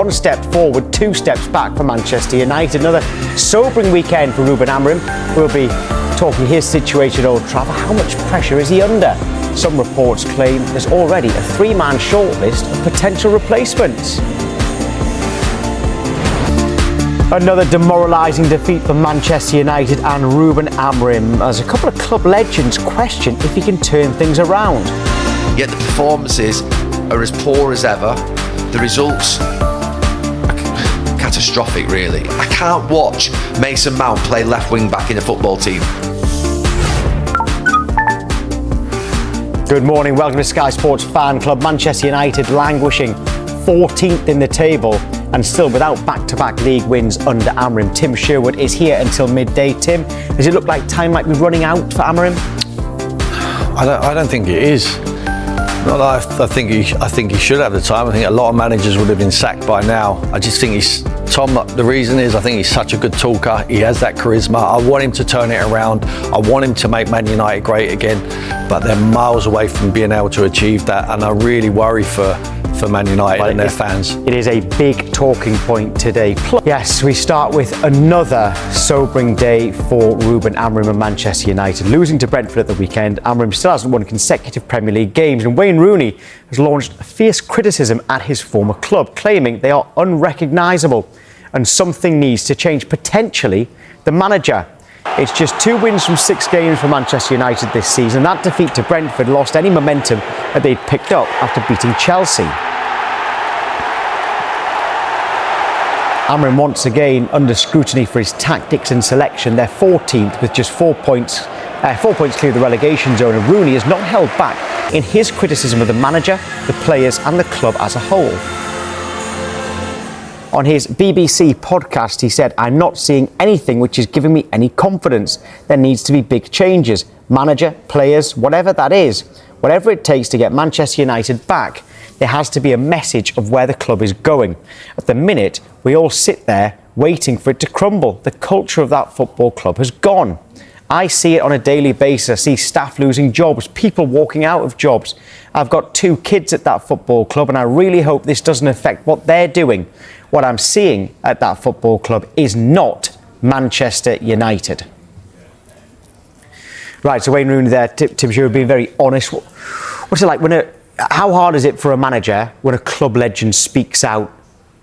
One step forward, 2 steps back for Manchester United. Another sobering weekend for Ruben Amorim. We'll be talking his situation at Old Trafford. How much pressure is he under? Some reports claim there's already a 3-man shortlist of potential replacements. Another demoralising defeat for Manchester United and Ruben Amorim, as a couple of club legends question if he can turn things around. Yet the performances are as poor as ever. The results catastrophic, really. I can't watch Mason Mount play left wing back in a football team. Good morning, welcome to Sky Sports Fan Club. Manchester United languishing 14th in the table and still without back-to-back league wins under Amorim. Tim Sherwood is here until midday. Tim, does it look like time might be running out for Amorim? I don't think it is. I think he should have the time. I think a lot of managers would have been sacked by now. I just think the reason is I think he's such a good talker. He has that charisma. I want him to turn it around. I want him to make Man United great again. But they're miles away from being able to achieve that. And I really worry for Man United and their fans. It is a big talking point today. Yes, we start with another sobering day for Ruben Amorim and Manchester United. Losing to Brentford at the weekend, Amorim still hasn't won consecutive Premier League games, and Wayne Rooney has launched fierce criticism at his former club, claiming they are unrecognisable and something needs to change, potentially the manager. It's just 2 wins from 6 games for Manchester United this season. That defeat to Brentford lost any momentum that they'd picked up after beating Chelsea. Amorim once again under scrutiny for his tactics and selection. They're 14th with just 4 points. 4 points clear of the relegation zone, and Rooney has not held back in his criticism of the manager, the players and the club as a whole. On his BBC podcast, he said, "I'm not seeing anything which is giving me any confidence. There needs to be big changes. Manager, players, whatever that is. Whatever it takes to get Manchester United back. There has to be a message of where the club is going. At the minute, we all sit there waiting for it to crumble. The culture of that football club has gone. I see it on a daily basis. I see staff losing jobs, people walking out of jobs. I've got 2 kids at that football club, and I really hope this doesn't affect what they're doing. What I'm seeing at that football club is not Manchester United." Right, so Wayne Rooney there, Tim Sherwood being very honest. What's it like how hard is it for a manager when a club legend speaks out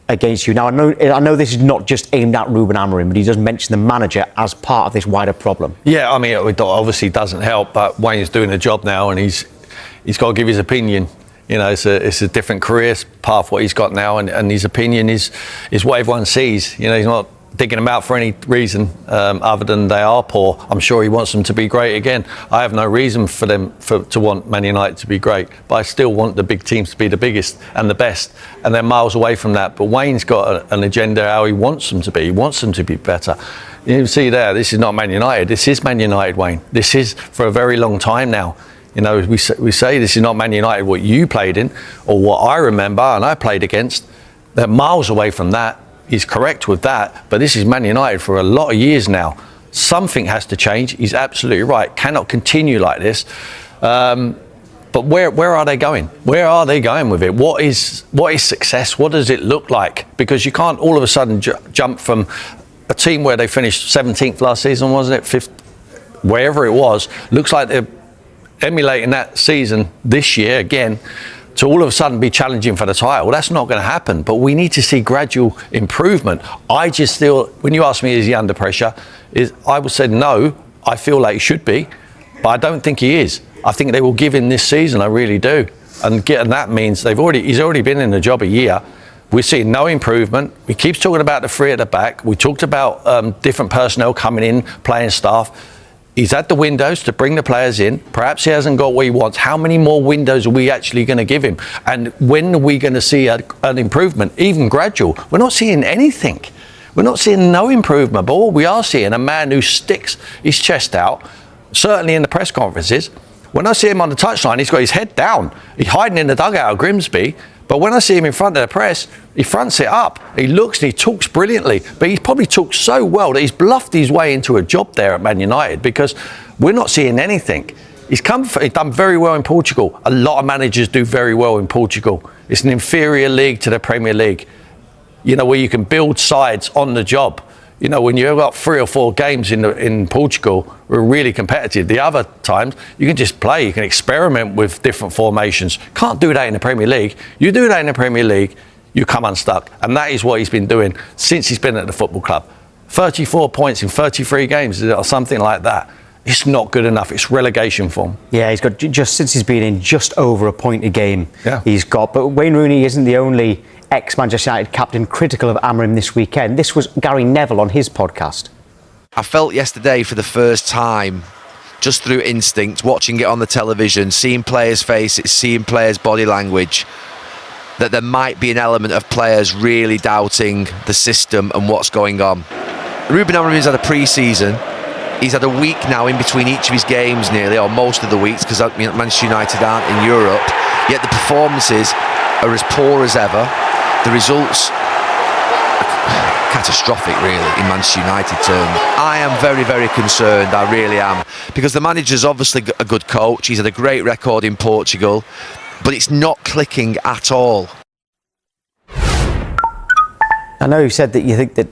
against you? Now, I know this is not just aimed at Ruben Amorim, but he does mention the manager as part of this wider problem. Yeah, I mean, it obviously doesn't help, but Wayne's doing the job now, and he's got to give his opinion. You know, it's a different career path what he's got now, and his opinion is what everyone sees. You know, he's not digging them out for any reason other than they are poor. I'm sure he wants them to be great again. I have no reason for them to want Man United to be great, but I still want the big teams to be the biggest and the best, and they're miles away from that. But Wayne's got an agenda how he wants them to be. He wants them to be better. You see there, this is not Man United. This is Man United, Wayne. This is for a very long time now. You know, we say this is not Man United what you played in or what I remember and I played against. They're miles away from that. He's correct with that, but this is Man United for a lot of years now. Something has to change. He's absolutely right. Cannot continue like this. But where are they going? Where are they going with it? What is success? What does it look like? Because you can't all of a sudden jump from a team where they finished 17th last season, wasn't it? 5th, wherever it was. Looks like they're emulating that season this year again, to all of a sudden be challenging for the title. Well, that's not going to happen, but we need to see gradual improvement. I just feel, when you ask me, is he under pressure? I would say no, I feel like he should be, but I don't think he is. I think they will give him this season, I really do. And that means he's already been in the job a year. We're seeing no improvement. We keep talking about the 3 at the back. We talked about different personnel coming in, playing staff. He's at the windows to bring the players in. Perhaps he hasn't got what he wants. How many more windows are we actually going to give him? And when are we going to see an improvement, even gradual? We're not seeing anything. We're not seeing no improvement. But what we are seeing, a man who sticks his chest out, certainly in the press conferences. When I see him on the touchline, he's got his head down. He's hiding in the dugout at Grimsby. But when I see him in front of the press, he fronts it up. He looks and he talks brilliantly. But he's probably talked so well that he's bluffed his way into a job there at Man United, because we're not seeing anything. He's done very well in Portugal. A lot of managers do very well in Portugal. It's an inferior league to the Premier League. where you can build sides on the job. When you've got 3 or 4 games in Portugal, we're really competitive. The other times, you can just play. You can experiment with different formations. Can't do that in the Premier League. You do that in the Premier League, you come unstuck. And that is what he's been doing since he's been at the football club. 34 points in 33 games or something like that. It's not good enough. It's relegation form. Yeah, he's got, just since he's been in, just over a point a game. Yeah. He's got. But Wayne Rooney isn't the only ex-Manchester United captain critical of Amorim this weekend. This was Gary Neville on his podcast. I felt yesterday for the first time, just through instinct, watching it on the television, seeing players' faces, seeing players' body language, that there might be an element of players really doubting the system and what's going on. Ruben Amorim's had a pre-season. He's had a week now in between each of his games nearly, or most of the weeks, because Manchester United aren't in Europe. Yet the performances are as poor as ever. The results are catastrophic, really, in Manchester United terms. I am very, very concerned, I really am, because the manager's obviously a good coach. He's had a great record in Portugal, but it's not clicking at all. I know you said that you think that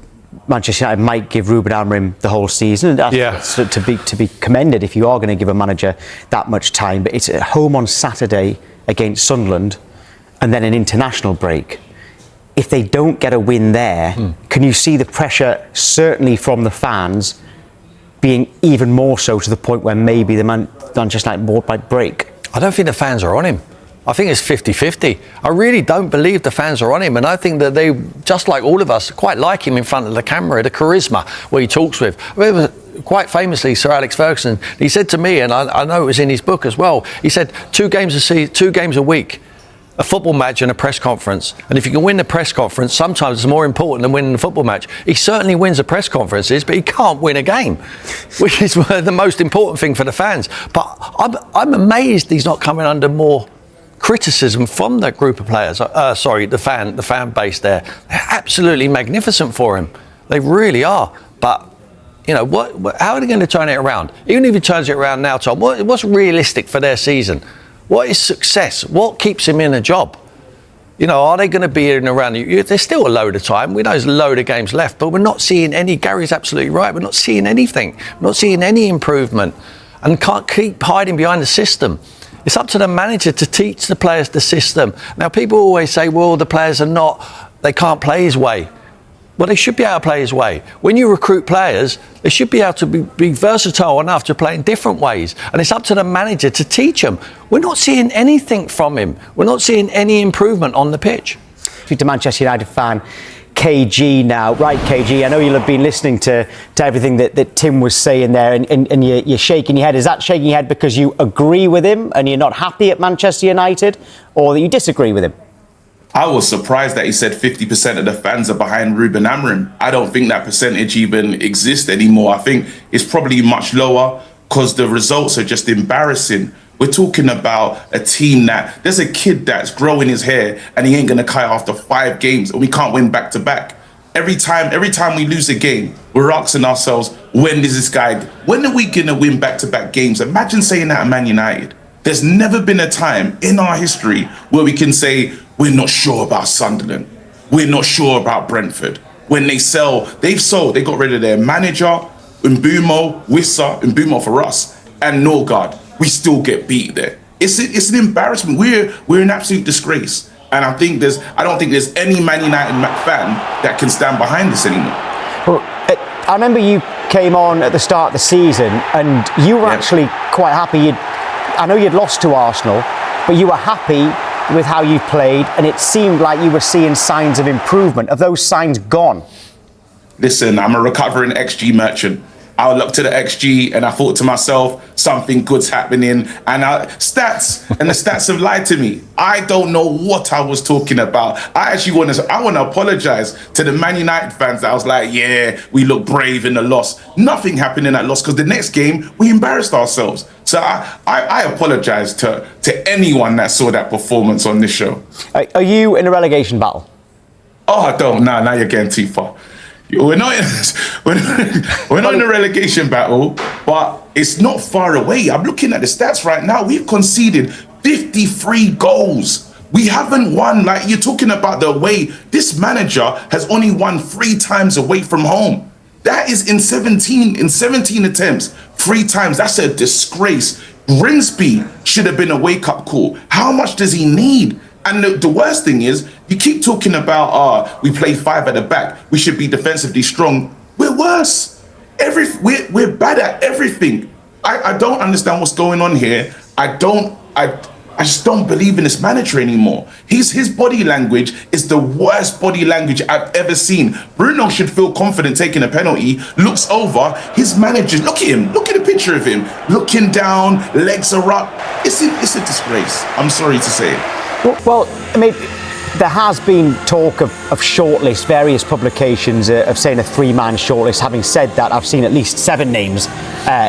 Manchester United might give Ruben Amorim the whole season. That's to be commended if you are going to give a manager that much time. But it's at home on Saturday against Sunderland, and then an international break. If they don't get a win there, can you see the pressure, certainly from the fans, being even more so to the point where maybe the Manchester United board might break? I don't think the fans are on him. I think it's 50-50. I really don't believe the fans are on him, and I think that they, just like all of us, quite like him in front of the camera, the charisma where he talks with. I mean, quite famously, Sir Alex Ferguson, he said to me, and I know it was in his book as well, he said 2 games a week, a football match and a press conference. And if you can win the press conference, sometimes it's more important than winning the football match. He certainly wins the press conferences, but he can't win a game, which is the most important thing for the fans. But I'm amazed he's not coming under more criticism from that group of players. The fan base there. They're absolutely magnificent for him. They really are. But how are they going to turn it around? Even if he turns it around now, Tom, what's realistic for their season? What is success? What keeps him in a job? Are they going to be in around? There's still a load of time. We know there's a load of games left, but we're not seeing any. Gary's absolutely right. We're not seeing anything. We're not seeing any improvement, and can't keep hiding behind the system. It's up to the manager to teach the players the system. Now, people always say, well, the players they can't play his way. Well, they should be able to play his way. When you recruit players, they should be able to be versatile enough to play in different ways. And it's up to the manager to teach them. We're not seeing anything from him. We're not seeing any improvement on the pitch. Speak to Manchester United fan KG now. Right, KG, I know you'll have been listening to everything that Tim was saying there, and you're shaking your head. Is that shaking your head because you agree with him and you're not happy at Manchester United, or that you disagree with him? I was surprised that he said 50% of the fans are behind Ruben Amorim. I don't think that percentage even exists anymore. I think it's probably much lower because the results are just embarrassing. We're talking about a team that there's a kid that's growing his hair and he ain't going to cut after 5 games, and we can't win back to back. Every time we lose a game, we're asking ourselves, when are we going to win back to back games? Imagine saying that at Man United. There's never been a time in our history where we can say, we're not sure about Sunderland. We're not sure about Brentford. When they got rid of their manager, Mbeumo for us, and Norgard. We still get beat there. It's an embarrassment. We're an absolute disgrace. And I don't think there's any Man United fan that can stand behind this anymore. Well, I remember you came on at the start of the season and you were actually quite happy. I know you'd lost to Arsenal, but you were happy with how you played, and it seemed like you were seeing signs of improvement. Have those signs gone? Listen, I'm a recovering XG merchant. I looked to the XG and I thought to myself, something good's happening. And the stats have lied to me. I don't know what I was talking about. I want to apologize to the Man United fans that I was like, yeah, we look brave in the loss. Nothing happened in that loss because the next game we embarrassed ourselves. So I apologize to anyone that saw that performance on this show. Are you in a relegation battle? Oh, I don't. Now you're getting too far. We're not in a relegation battle, but it's not far away. I'm looking at the stats right now. We've conceded 53 goals. We haven't won. Like, you're talking about the away. This manager has only won 3 times away from home. That is in 17 attempts, 3 times. That's a disgrace. Grimsby should have been a wake-up call. How much does he need? And the worst thing is, you keep talking about, we play 5 at the back, we should be defensively strong. We're worse. We're bad at everything. I don't understand what's going on here. I just don't believe in this manager anymore. His body language is the worst body language I've ever seen. Bruno should feel confident taking a penalty, looks over, his manager, look at him, look at the picture of him, looking down, legs are up. It's a disgrace. I'm sorry to say it. Well, I mean, there has been talk of shortlist, various publications of saying a 3-man shortlist. Having said that, I've seen at least 7 names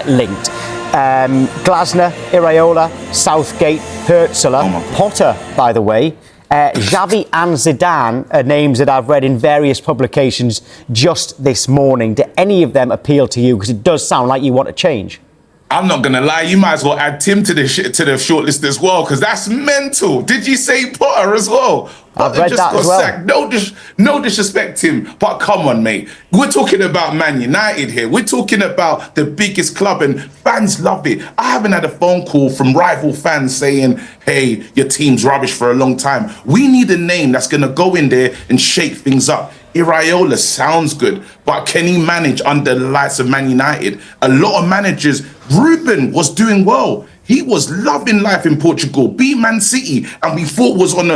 linked. Glasner, Iraola, Southgate, Hertzler, Potter, by the way, Xavi and Zidane are names that I've read in various publications just this morning. Do any of them appeal to you? Because it does sound like you want to change. I'm not gonna lie, you might as well add Tim to the shortlist as well, because that's mental. Did you say Potter as well? I've read that as well. Sacked. No disrespect, Tim, but come on, mate. We're talking about Man United here. We're talking about the biggest club, and fans love it. I haven't had a phone call from rival fans saying, hey, your team's rubbish for a long time. We need a name that's gonna go in there and shake things up. Iraola sounds good, but can he manage under the lights of Man United? A lot of managers, Ruben was doing well. He was loving life in Portugal, beat Man City, and we thought was on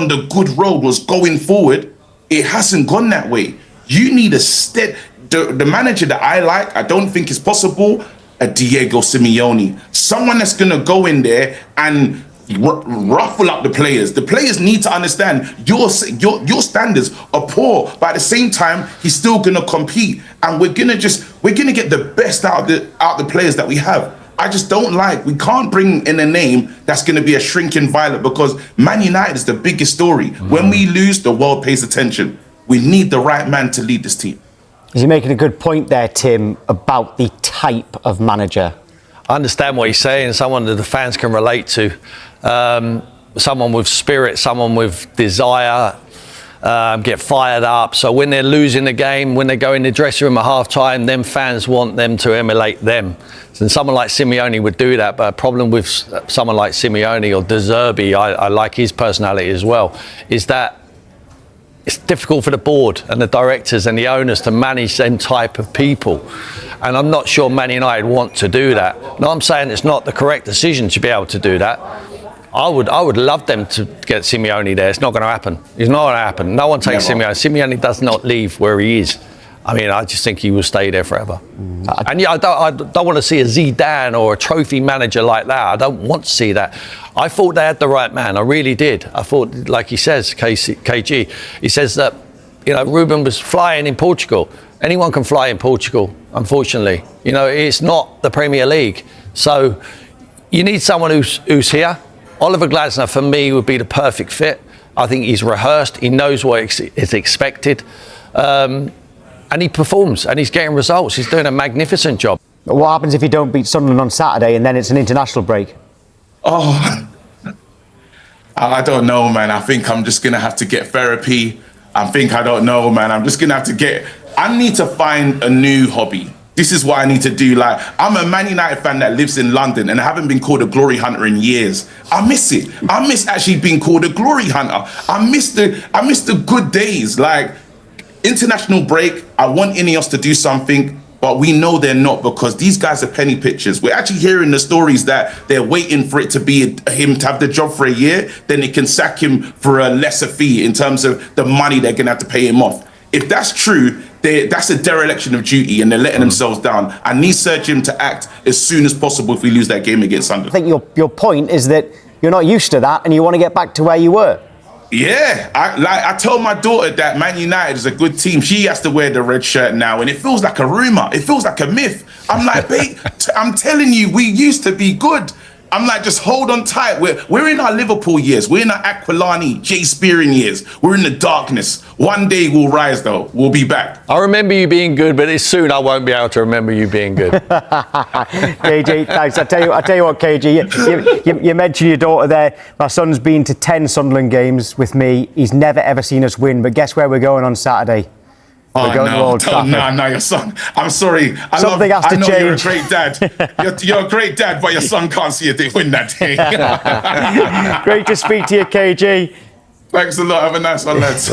the good road, was going forward. It hasn't gone that way. You need the manager that I like, I don't think it's possible, a Diego Simeone. Someone that's gonna go in there and ruffle up the players. The players need to understand your standards are poor, but at the same time, he's still gonna compete, and we're gonna get the best out of the players that we have. I just don't we can't bring in a name that's gonna be a shrinking violet, because Man United is the biggest story. When we lose, the world pays attention. We need the right man to lead this team. Is he making a good point there, Tim, about the type of manager? I understand what he's saying, someone that the fans can relate to. Someone with spirit, someone with desire, get fired up. So when they're losing the game, when they go in the dressing room at half-time, then fans want them to emulate them. And someone like Simeone would do that, but a problem with someone like Simeone or De Zerbi, I like his personality as well, is that it's difficult for the board and the directors and the owners to manage them type of people. And I'm not sure Man United want to do that. No, I'm saying it's not the correct decision to be able to do that. I would love them to get Simeone there. It's not going to happen. It's not going to happen. No one takes Simeone. Simeone does not leave where he is. I mean, I just think he will stay there forever. And yeah, I don't want to see a Zidane or a trophy manager like that. I don't want to see that. I thought they had the right man. I really did. I thought, like he says, KG, he says that, Ruben was flying in Portugal. Anyone can fly in Portugal, unfortunately. It's not the Premier League. So you need someone who's here. Oliver Glasner, for me, would be the perfect fit. I think he's rehearsed. He knows what is expected. And he performs, and he's getting results. He's doing a magnificent job. What happens if you don't beat Sunderland on Saturday and then it's an international break? Oh, I don't know, man. I think I'm just going to have to get therapy. I don't know, man. I'm just going to have to I need to find a new hobby. This is what I need to do. I'm a Man United fan that lives in London, and I haven't been called a glory hunter in years. I miss it. I miss actually being called a glory hunter. I miss the good days. International break, I want Ineos to do something, but we know they're not, because these guys are penny pitchers. We're actually hearing the stories that they're waiting for it to be him to have the job for a year, then they can sack him for a lesser fee in terms of the money they're going to have to pay him off. If that's true, that's a dereliction of duty, and they're letting themselves down. I need Sir Jim to act as soon as possible if we lose that game against Sunderland. I think your point is that you're not used to that and you want to get back to where you were. Yeah, I told my daughter that Man United is a good team. She has to wear the red shirt now, and it feels like a rumour. It feels like a myth. I'm like, babe, I'm telling you, we used to be good. I'm like, just hold on tight. We're in our Liverpool years. We're in our Aquilani, Jay Spearing years. We're in the darkness. One day we'll rise, though. We'll be back. I remember you being good, but it's soon I won't be able to remember you being good. KG, thanks. I tell you what, KG, you mentioned your daughter there. My son's been to 10 Sunderland games with me. He's never ever seen us win. But guess where we're going on Saturday? We're going to Old Trafford. No, your son. I'm sorry. Something has to change. You're a great dad. You're a great dad, but your son can't see a day win that day. Great to speak to you, KG. Thanks a lot. Have a nice one, lads.